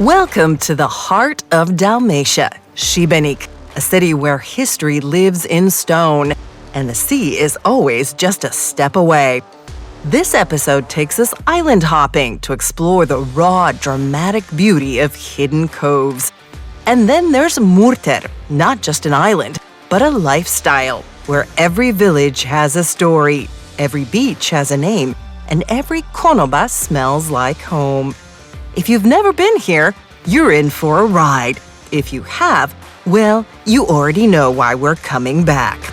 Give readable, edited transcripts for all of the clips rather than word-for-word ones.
Welcome to the heart of Dalmatia, Šibenik, a city where history lives in stone, and the sea is always just a step away. This episode takes us island hopping to explore the raw, dramatic beauty of hidden coves. And then there's Murter, not just an island, but a lifestyle, where every village has a story, every beach has a name, and every konoba smells like home. If you've never been here, you're in for a ride. If you have, well, you already know why we're coming back.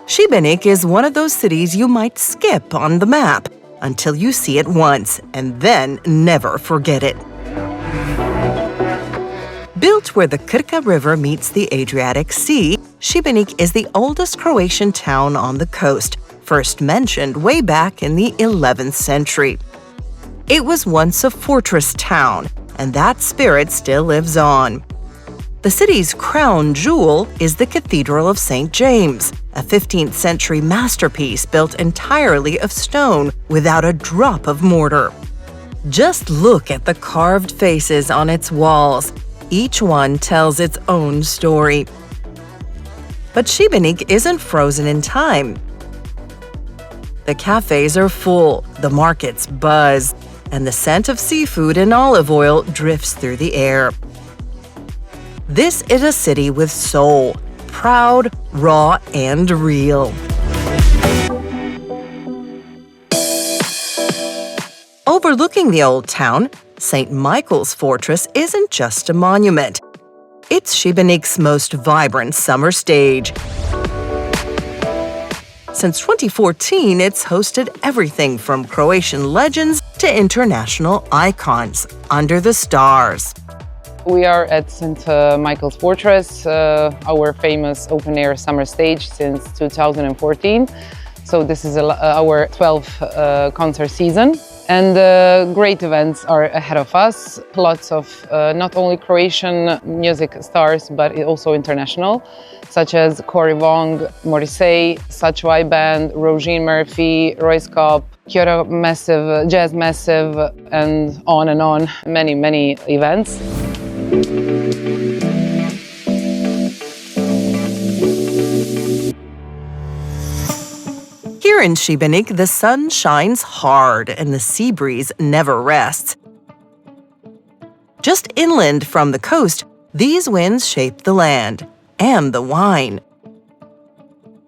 Šibenik is one of those cities you might skip on the map until you see it once and then never forget it. Built where the Krka River meets the Adriatic Sea, Šibenik is the oldest Croatian town on the coast, first mentioned way back in the 11th century. It was once a fortress town, and that spirit still lives on. The city's crown jewel is the Cathedral of St. James, a 15th century masterpiece built entirely of stone without a drop of mortar. Just look at the carved faces on its walls. Each one tells its own story. But Šibenik isn't frozen in time. The cafes are full, the markets buzz, and the scent of seafood and olive oil drifts through the air. This is a city with soul, proud, raw, and real. Overlooking the old town, St. Michael's Fortress isn't just a monument. It's Šibenik's most vibrant summer stage. Since 2014, it's hosted everything from Croatian legends to international icons under the stars. We are at St. Michael's Fortress, our famous open-air summer stage since 2014. So this is our 12th concert season. And great events are ahead of us. Lots of not only Croatian music stars, but also international, such as Cory Wong, Morrissey, Satchwai Band, Roisin Murphy, Royce Cobb, Kyoto Massive, Jazz Massive, and on. Many events. Here in Šibenik, the sun shines hard and the sea breeze never rests. Just inland from the coast, these winds shape the land and the wine.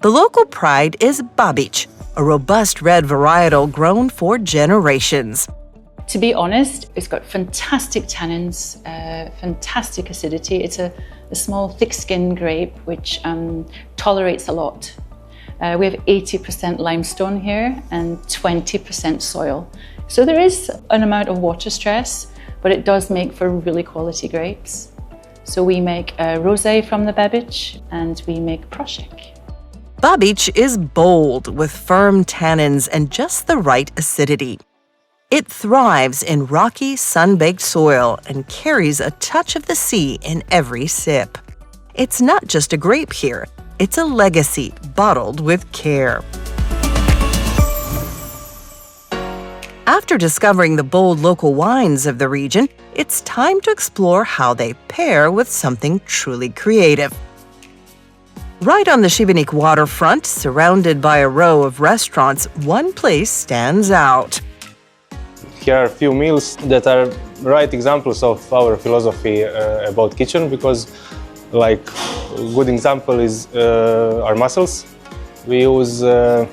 The local pride is Babich, a robust red varietal grown for generations. To be honest, it's got fantastic tannins, fantastic acidity. It's a small, thick-skinned grape which tolerates a lot. We have 80% limestone here and 20% soil. So there is an amount of water stress, but it does make for really quality grapes. So we make rosé from the Babich and we make Prošek. Babich is bold with firm tannins and just the right acidity. It thrives in rocky, sun-baked soil and carries a touch of the sea in every sip. It's not just a grape here, it's a legacy bottled with care. After discovering the bold local wines of the region, it's time to explore how they pair with something truly creative. Right on the Šibenik waterfront, surrounded by a row of restaurants, one place stands out. Here are a few meals that are right examples of our philosophy about kitchen, because like a good example is our mussels. We use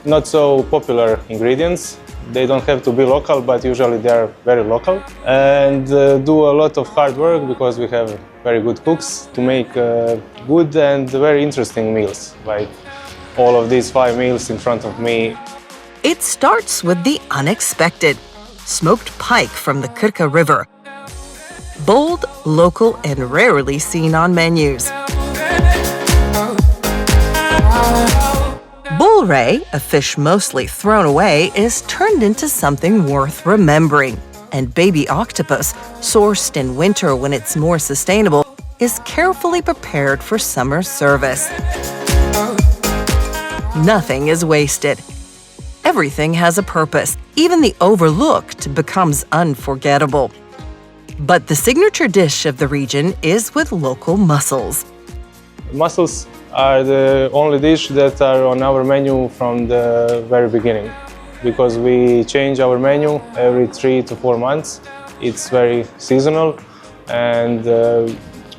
not so popular ingredients. They don't have to be local, but usually they are very local. And do a lot of hard work because we have very good cooks to make good and very interesting meals, like all of these 5 meals in front of me. It starts with the unexpected. Smoked pike from the Krka River. Bold, local, and rarely seen on menus. Bull ray, a fish mostly thrown away, is turned into something worth remembering. And baby octopus, sourced in winter when it's more sustainable, is carefully prepared for summer service. Nothing is wasted. Everything has a purpose. Even the overlooked becomes unforgettable. But the signature dish of the region is with local mussels. Mussels are the only dish that are on our menu from the very beginning, because we change our menu every 3 to 4 months. It's very seasonal, and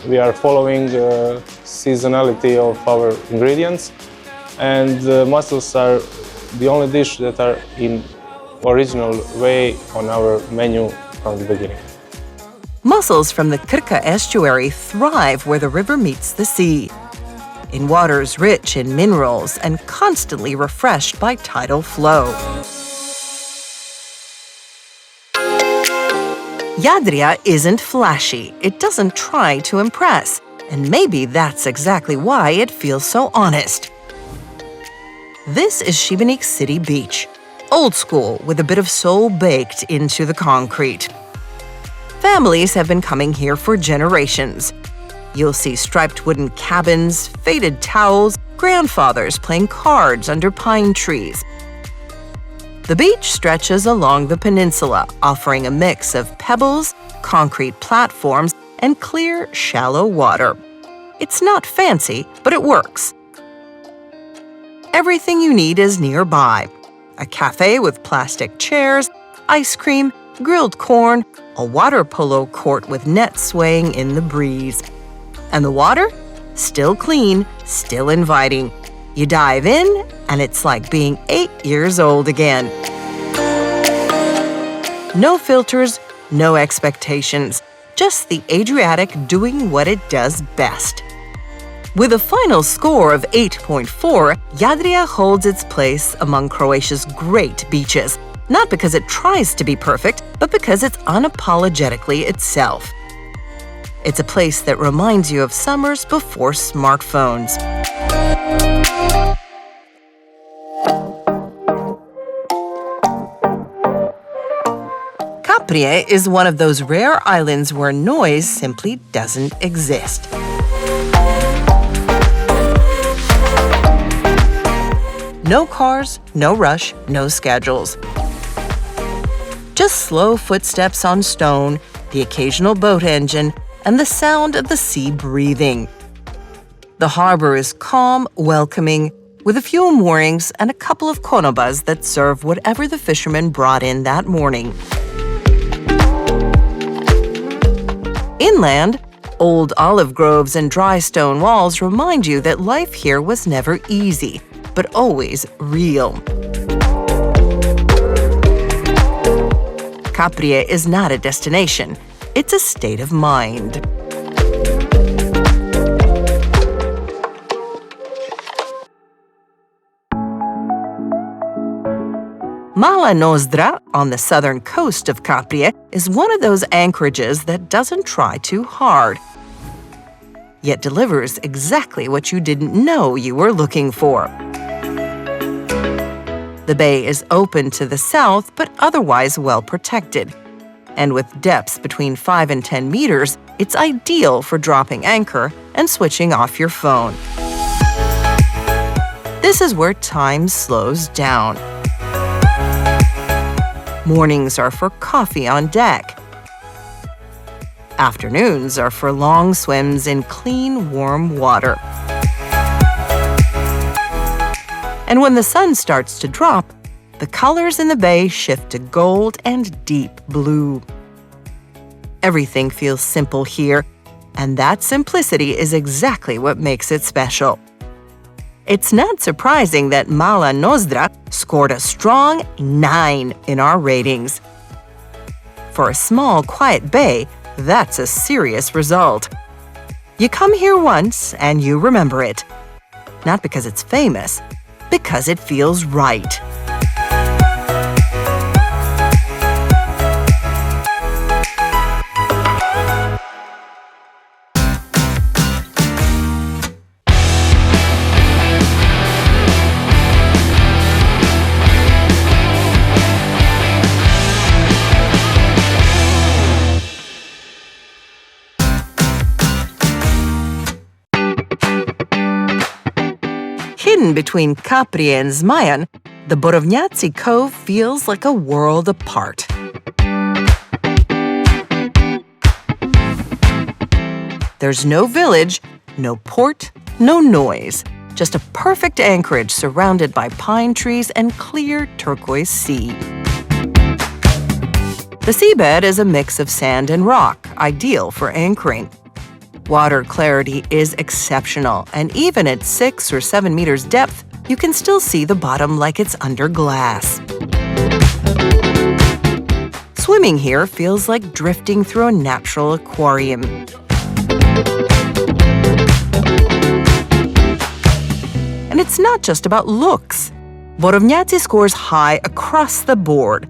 we are following the seasonality of our ingredients. And mussels are the only dish that are in original way on our menu from the beginning. Mussels from the Krka estuary thrive where the river meets the sea, in waters rich in minerals and constantly refreshed by tidal flow. Jadria isn't flashy. It doesn't try to impress. And maybe that's exactly why it feels so honest. This is Šibenik City Beach, old school with a bit of soul baked into the concrete. Families have been coming here for generations. You'll see striped wooden cabins, faded towels, grandfathers playing cards under pine trees. The beach stretches along the peninsula, offering a mix of pebbles, concrete platforms, and clear, shallow water. It's not fancy, but it works. Everything you need is nearby. A cafe with plastic chairs, ice cream, grilled corn, a water polo court with nets swaying in the breeze. And the water? Still clean, still inviting. You dive in, and it's like being 8 years old again. No filters, no expectations. Just the Adriatic doing what it does best. With a final score of 8.4, Jadria holds its place among Croatia's great beaches, not because it tries to be perfect, but because it's unapologetically itself. It's a place that reminds you of summers before smartphones. Capri is one of those rare islands where noise simply doesn't exist. No cars, no rush, no schedules. Just slow footsteps on stone, the occasional boat engine, and the sound of the sea breathing. The harbor is calm, welcoming, with a few moorings and a couple of konobas that serve whatever the fishermen brought in that morning. Inland, old olive groves and dry stone walls remind you that life here was never easy, but always real. Capri is not a destination, it's a state of mind. Mala Nosra, on the southern coast of Capri, is one of those anchorages that doesn't try too hard, yet delivers exactly what you didn't know you were looking for. The bay is open to the south, but otherwise well protected. And with depths between 5 and 10 meters, it's ideal for dropping anchor and switching off your phone. This is where time slows down. Mornings are for coffee on deck. Afternoons are for long swims in clean, warm water. And when the sun starts to drop, the colors in the bay shift to gold and deep blue. Everything feels simple here, and that simplicity is exactly what makes it special. It's not surprising that Mala Nosra scored a strong 9 in our ratings. For a small, quiet bay, that's a serious result. You come here once and you remember it. Not because it's famous, because it feels right. Hidden between Capri and Zmajan, the Boronati Cove feels like a world apart. There's no village, no port, no noise. Just a perfect anchorage surrounded by pine trees and clear turquoise sea. The seabed is a mix of sand and rock, ideal for anchoring. Water clarity is exceptional, and even at 6 or 7 meters depth, you can still see the bottom like it's under glass. Swimming here feels like drifting through a natural aquarium. And it's not just about looks. Boronati scores high across the board.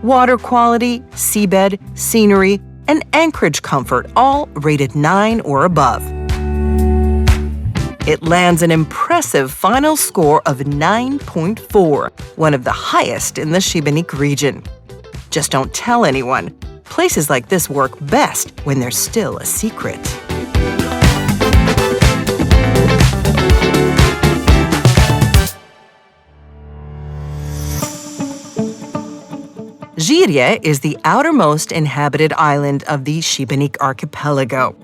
Water quality, seabed, scenery, and anchorage comfort all rated 9 or above. It lands an impressive final score of 9.4, one of the highest in the Shibenik region. Just don't tell anyone. Places like this work best when they're still a secret. Jadria is the outermost inhabited island of the Shibenik archipelago.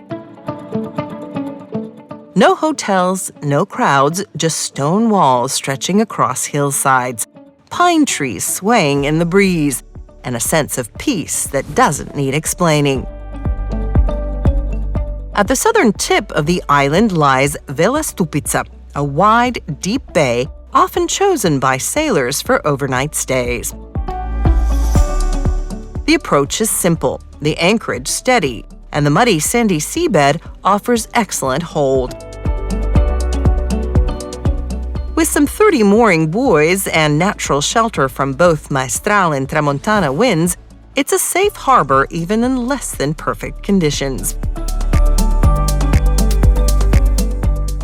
No hotels, no crowds, just stone walls stretching across hillsides, pine trees swaying in the breeze, and a sense of peace that doesn't need explaining. At the southern tip of the island lies Velupita, a wide, deep bay often chosen by sailors for overnight stays. The approach is simple, the anchorage steady, and the muddy, sandy seabed offers excellent hold. With some 30 mooring buoys and natural shelter from both maestral and tramontana winds, it's a safe harbor even in less than perfect conditions.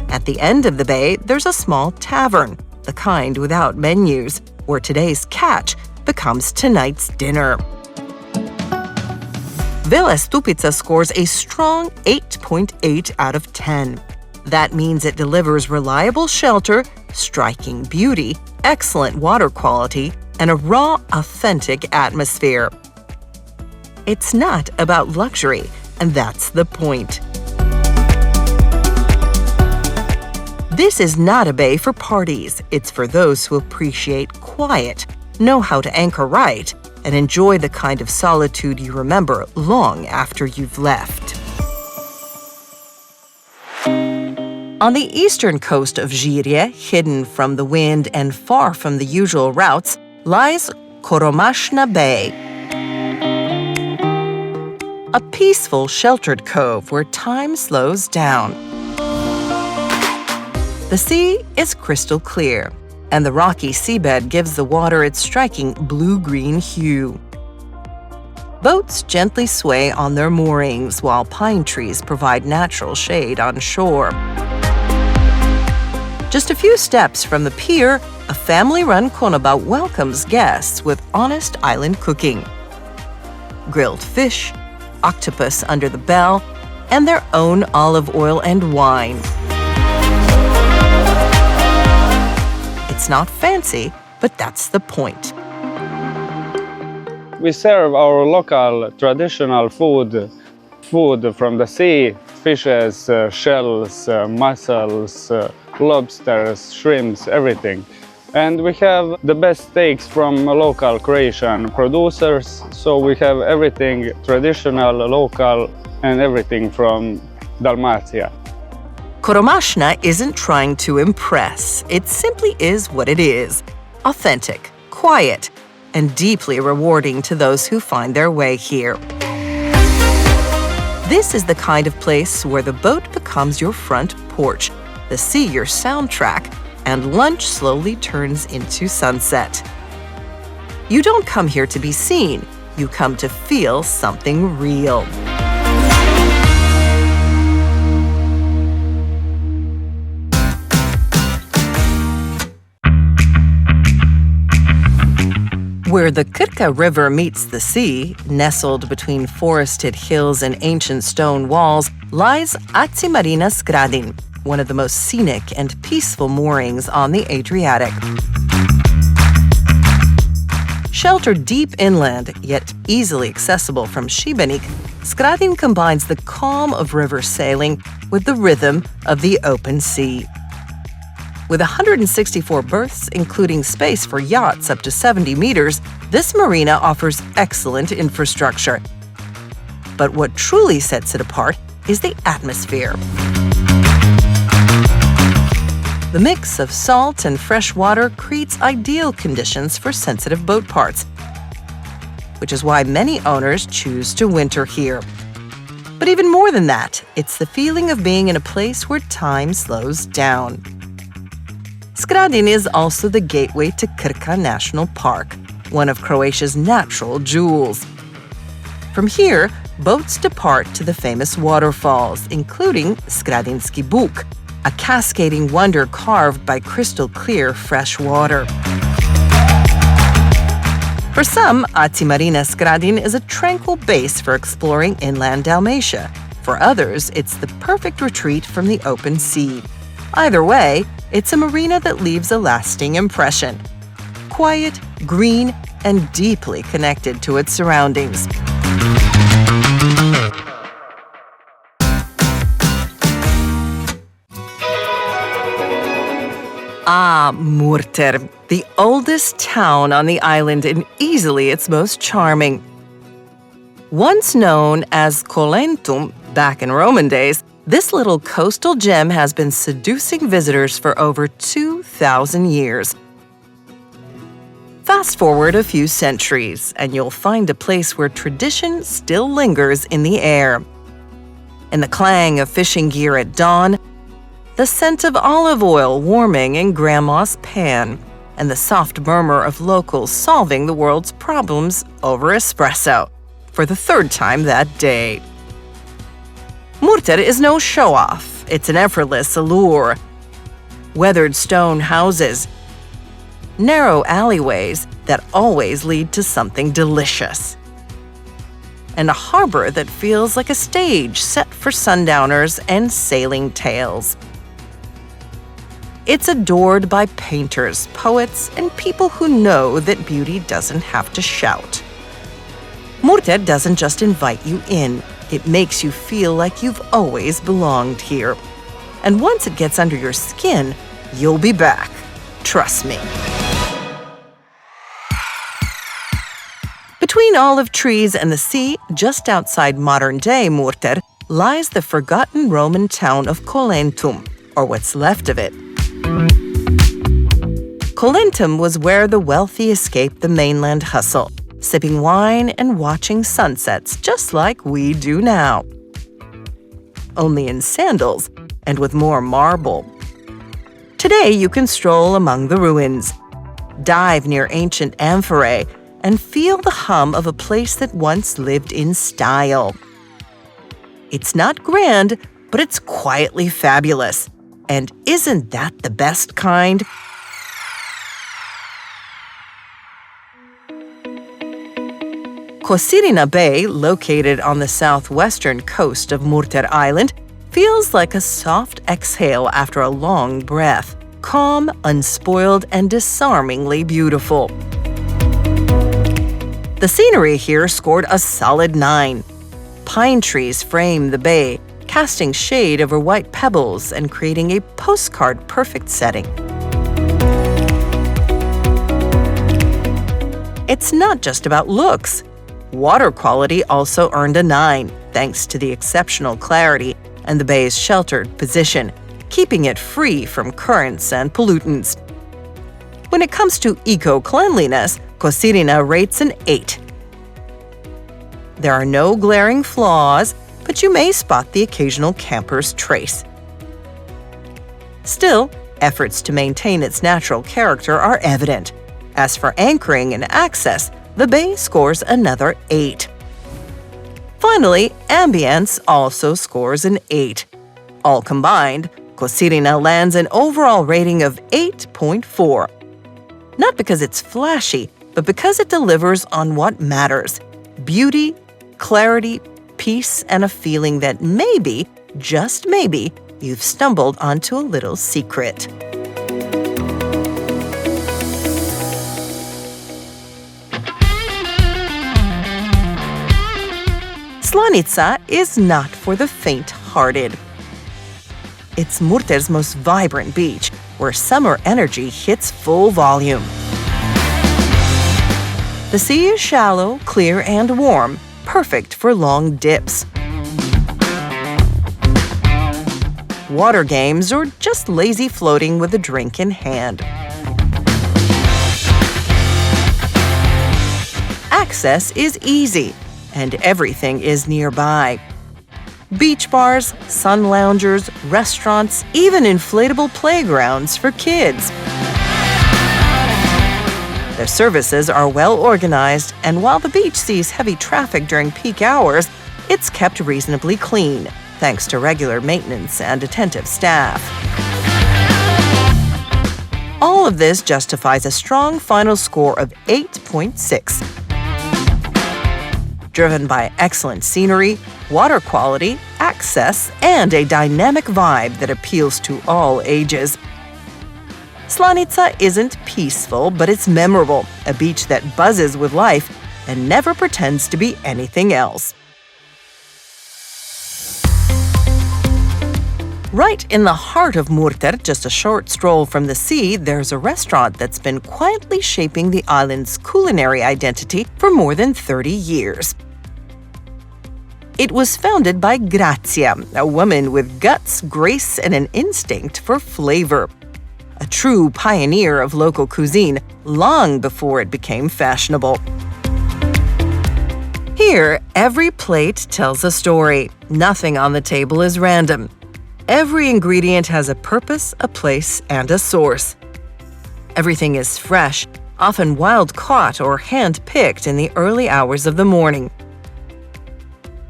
At the end of the bay, there's a small tavern, the kind without menus, where today's catch becomes tonight's dinner. Velupita scores a strong 8.8 out of 10. That means it delivers reliable shelter, striking beauty, excellent water quality, and a raw, authentic atmosphere. It's not about luxury, and that's the point. This is not a bay for parties. It's for those who appreciate quiet, know how to anchor right, and enjoy the kind of solitude you remember long after you've left. On the eastern coast of Jadria, hidden from the wind and far from the usual routes, lies Korashna Bay, a peaceful, sheltered cove where time slows down. The sea is crystal clear, and the rocky seabed gives the water its striking blue-green hue. Boats gently sway on their moorings while pine trees provide natural shade on shore. Just a few steps from the pier, a family-run konoba welcomes guests with honest island cooking. Grilled fish, octopus under the bell, and their own olive oil and wine. It's not fancy, but that's the point. We serve our local traditional food from the sea, fishes, shells, mussels, lobsters, shrimps, everything. And we have the best steaks from local Croatian producers, so we have everything traditional, local, and everything from Dalatia. Korashna isn't trying to impress. It simply is what it is. Authentic, quiet, and deeply rewarding to those who find their way here. This is the kind of place where the boat becomes your front porch, the sea your soundtrack, and lunch slowly turns into sunset. You don't come here to be seen. You come to feel something real. Where the Krka River meets the sea, nestled between forested hills and ancient stone walls, lies Marina Skradin, one of the most scenic and peaceful moorings on the Adriatic. Sheltered deep inland, yet easily accessible from Šibenik, Skradin combines the calm of river sailing with the rhythm of the open sea. With 164 berths, including space for yachts up to 70 meters, this marina offers excellent infrastructure. But what truly sets it apart is the atmosphere. The mix of salt and fresh water creates ideal conditions for sensitive boat parts, which is why many owners choose to winter here. But even more than that, it's the feeling of being in a place where time slows down. Skradin is also the gateway to Krka National Park, one of Croatia's natural jewels. From here, boats depart to the famous waterfalls, including Skradinski Buk, a cascading wonder carved by crystal-clear fresh water. For some, Marina Skradin is a tranquil base for exploring inland Dalmatia. For others, it's the perfect retreat from the open sea. Either way, it's a marina that leaves a lasting impression. Quiet, green, and deeply connected to its surroundings. Murter, the oldest town on the island and easily its most charming. Once known as Colentum back in Roman days, this little coastal gem has been seducing visitors for over 2,000 years. Fast forward a few centuries, and you'll find a place where tradition still lingers in the air. In the clang of fishing gear at dawn, the scent of olive oil warming in Grandma's pan, and the soft murmur of locals solving the world's problems over espresso for the third time that day. Murter is no show-off. It's an effortless allure. Weathered stone houses, narrow alleyways that always lead to something delicious, and a harbor that feels like a stage set for sundowners and sailing tales. It's adored by painters, poets, and people who know that beauty doesn't have to shout. Murter doesn't just invite you in, it makes you feel like you've always belonged here. And once it gets under your skin, you'll be back. Trust me. Between olive trees and the sea, just outside modern-day Murter, lies the forgotten Roman town of Colentum, or what's left of it. Colentum was where the wealthy escaped the mainland hustle, sipping wine and watching sunsets just like we do now. Only in sandals and with more marble. Today you can stroll among the ruins, dive near ancient amphorae, and feel the hum of a place that once lived in style. It's not grand, but it's quietly fabulous. And isn't that the best kind? Cosirina Bay, located on the southwestern coast of Murter Island, feels like a soft exhale after a long breath, calm, unspoiled, and disarmingly beautiful. The scenery here scored a solid 9. Pine trees frame the bay, casting shade over white pebbles and creating a postcard-perfect setting. It's not just about looks. Water quality also earned a 9, thanks to the exceptional clarity and the bay's sheltered position, keeping it free from currents and pollutants. When it comes to eco-cleanliness, Cosirina rates an 8. There are no glaring flaws, but you may spot the occasional camper's trace. Still, efforts to maintain its natural character are evident. As for anchoring and access, the bay scores another 8. Finally, ambience also scores an 8. All combined, Cosirina lands an overall rating of 8.4. Not because it's flashy, but because it delivers on what matters: beauty, clarity, peace, and a feeling that maybe, just maybe, you've stumbled onto a little secret. Slanita is not for the faint-hearted. It's Murter's most vibrant beach, where summer energy hits full volume. The sea is shallow, clear, and warm, perfect for long dips. Water games, or just lazy floating with a drink in hand. Access is easy, and everything is nearby. Beach bars, sun loungers, restaurants, even inflatable playgrounds for kids. The services are well organized, and while the beach sees heavy traffic during peak hours, it's kept reasonably clean, thanks to regular maintenance and attentive staff. All of this justifies a strong final score of 8.6. Driven by excellent scenery, water quality, access, and a dynamic vibe that appeals to all ages. Slanita isn't peaceful, but it's memorable, a beach that buzzes with life and never pretends to be anything else. Right in the heart of Murter, just a short stroll from the sea, there's a restaurant that's been quietly shaping the island's culinary identity for more than 30 years. It was founded by Grazia, a woman with guts, grace, and an instinct for flavor. A true pioneer of local cuisine long before it became fashionable. Here, every plate tells a story. Nothing on the table is random. Every ingredient has a purpose, a place, and a source. Everything is fresh, often wild-caught or hand-picked in the early hours of the morning.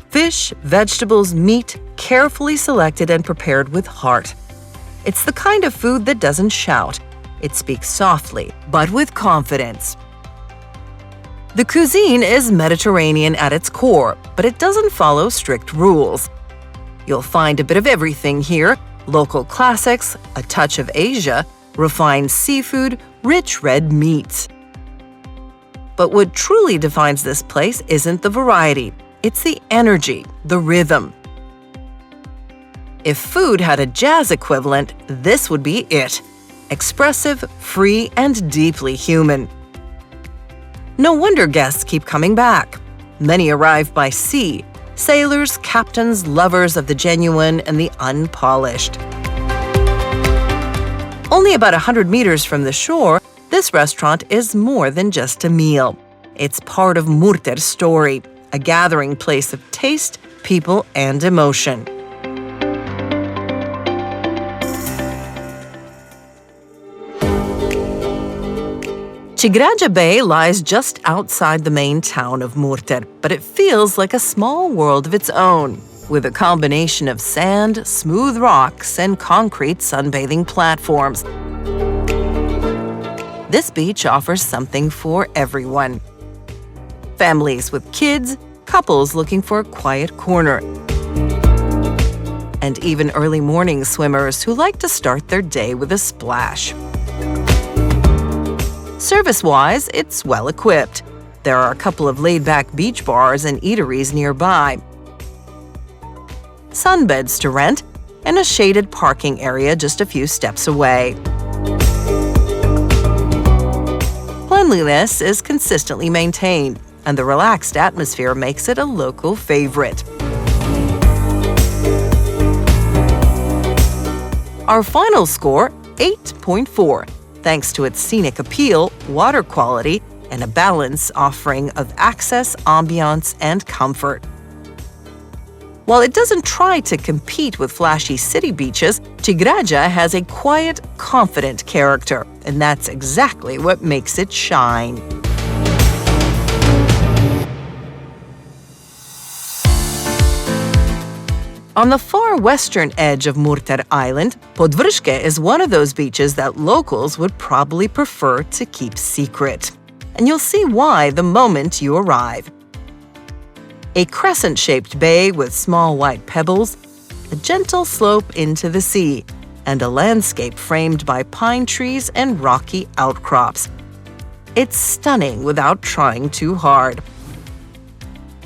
Fish, vegetables, meat, carefully selected and prepared with heart. It's the kind of food that doesn't shout. It speaks softly, but with confidence. The cuisine is Mediterranean at its core, but it doesn't follow strict rules. You'll find a bit of everything here: local classics, a touch of Asia, refined seafood, rich red meats. But what truly defines this place isn't the variety. It's the energy, the rhythm. If food had a jazz equivalent, this would be it. Expressive, free, and deeply human. No wonder guests keep coming back. Many arrive by sea: sailors, captains, lovers of the genuine and the unpolished. Only about 100 meters from the shore, this restaurant is more than just a meal. It's part of Murter's story, a gathering place of taste, people, and emotion. Chigraja Bay lies just outside the main town of Murter, but it feels like a small world of its own, with a combination of sand, smooth rocks, and concrete sunbathing platforms. This beach offers something for everyone. Families with kids, couples looking for a quiet corner, and even early morning swimmers who like to start their day with a splash. Service-wise, it's well-equipped. There are a couple of laid-back beach bars and eateries nearby, sunbeds to rent, and a shaded parking area just a few steps away. Cleanliness is consistently maintained, and the relaxed atmosphere makes it a local favorite. Our final score, 8.4. Thanks to its scenic appeal, water quality, and a balance offering of access, ambiance, and comfort. While it doesn't try to compete with flashy city beaches, Chigraja has a quiet, confident character, and that's exactly what makes it shine. On the far western edge of Murter Island, Podrushke is one of those beaches that locals would probably prefer to keep secret. And you'll see why the moment you arrive. A crescent-shaped bay with small white pebbles, a gentle slope into the sea, and a landscape framed by pine trees and rocky outcrops. It's stunning without trying too hard.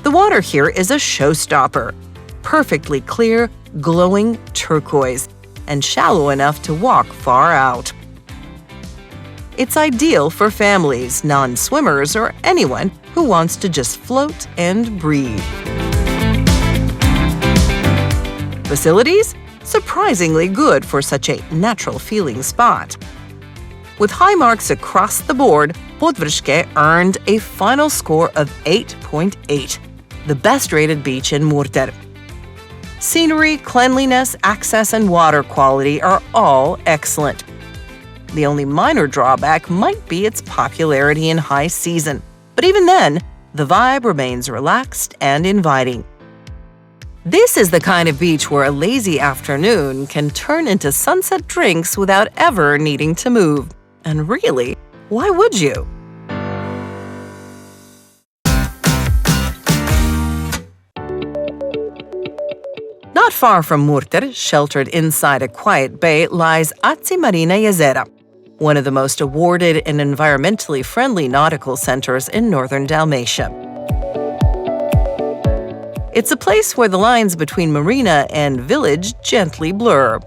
The water here is a showstopper, perfectly clear, glowing turquoise, and shallow enough to walk far out. It's ideal for families, non-swimmers, or anyone who wants to just float and breathe. Facilities? Surprisingly good for such a natural-feeling spot. With high marks across the board, Podrushke earned a final score of 8.8, the best-rated beach in Murter. Scenery, cleanliness, access, and water quality are all excellent. The only minor drawback might be its popularity in high season, but even then, the vibe remains relaxed and inviting. This is the kind of beach where a lazy afternoon can turn into sunset drinks without ever needing to move. And really, why would you? Not far from Murter, sheltered inside a quiet bay, lies Marina Yazera, one of the most awarded and environmentally friendly nautical centers in northern Dalmatia. It's a place where the lines between marina and village gently blur.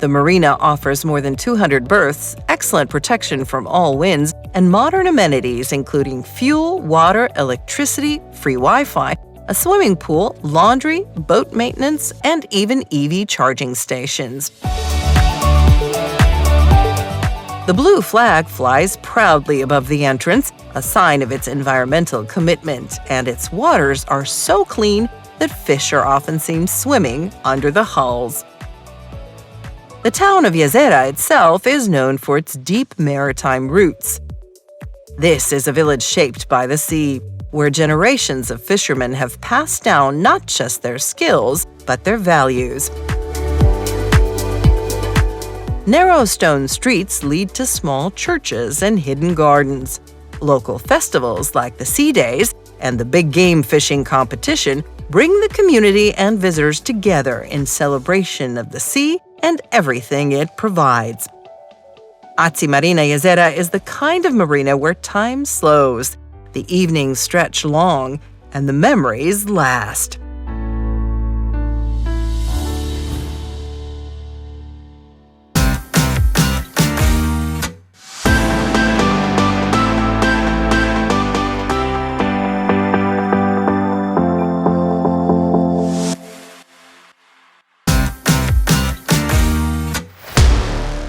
The marina offers more than 200 berths, excellent protection from all winds, and modern amenities including fuel, water, electricity, free Wi-Fi, a swimming pool, laundry, boat maintenance, and even EV charging stations. The blue flag flies proudly above the entrance, a sign of its environmental commitment, and its waters are so clean that fish are often seen swimming under the hulls. The town of Yazera itself is known for its deep maritime roots. This is a village shaped by the sea, where generations of fishermen have passed down not just their skills, but their values. Narrow stone streets lead to small churches and hidden gardens. Local festivals like the Sea Days and the Big Game Fishing Competition bring the community and visitors together in celebration of the sea and everything it provides. Marina Yazera is the kind of marina where time slows, the evenings stretch long, and the memories last.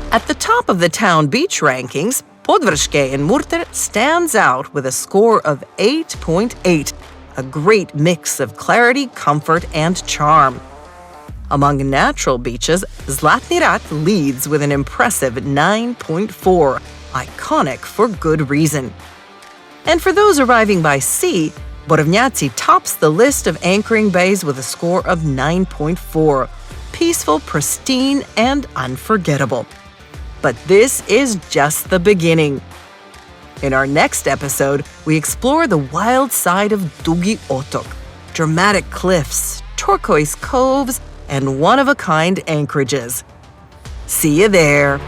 At the top of the town beach rankings, Podrushke in Murter stands out with a score of 8.8, a great mix of clarity, comfort, and charm. Among natural beaches, Zlatni leads with an impressive 9.4, iconic for good reason. And for those arriving by sea, Boronati tops the list of anchoring bays with a score of 9.4, peaceful, pristine, and unforgettable. But this is just the beginning. In our next episode, we explore the wild side of Dugi Otok, dramatic cliffs, turquoise coves, and one-of-a-kind anchorages. See you there!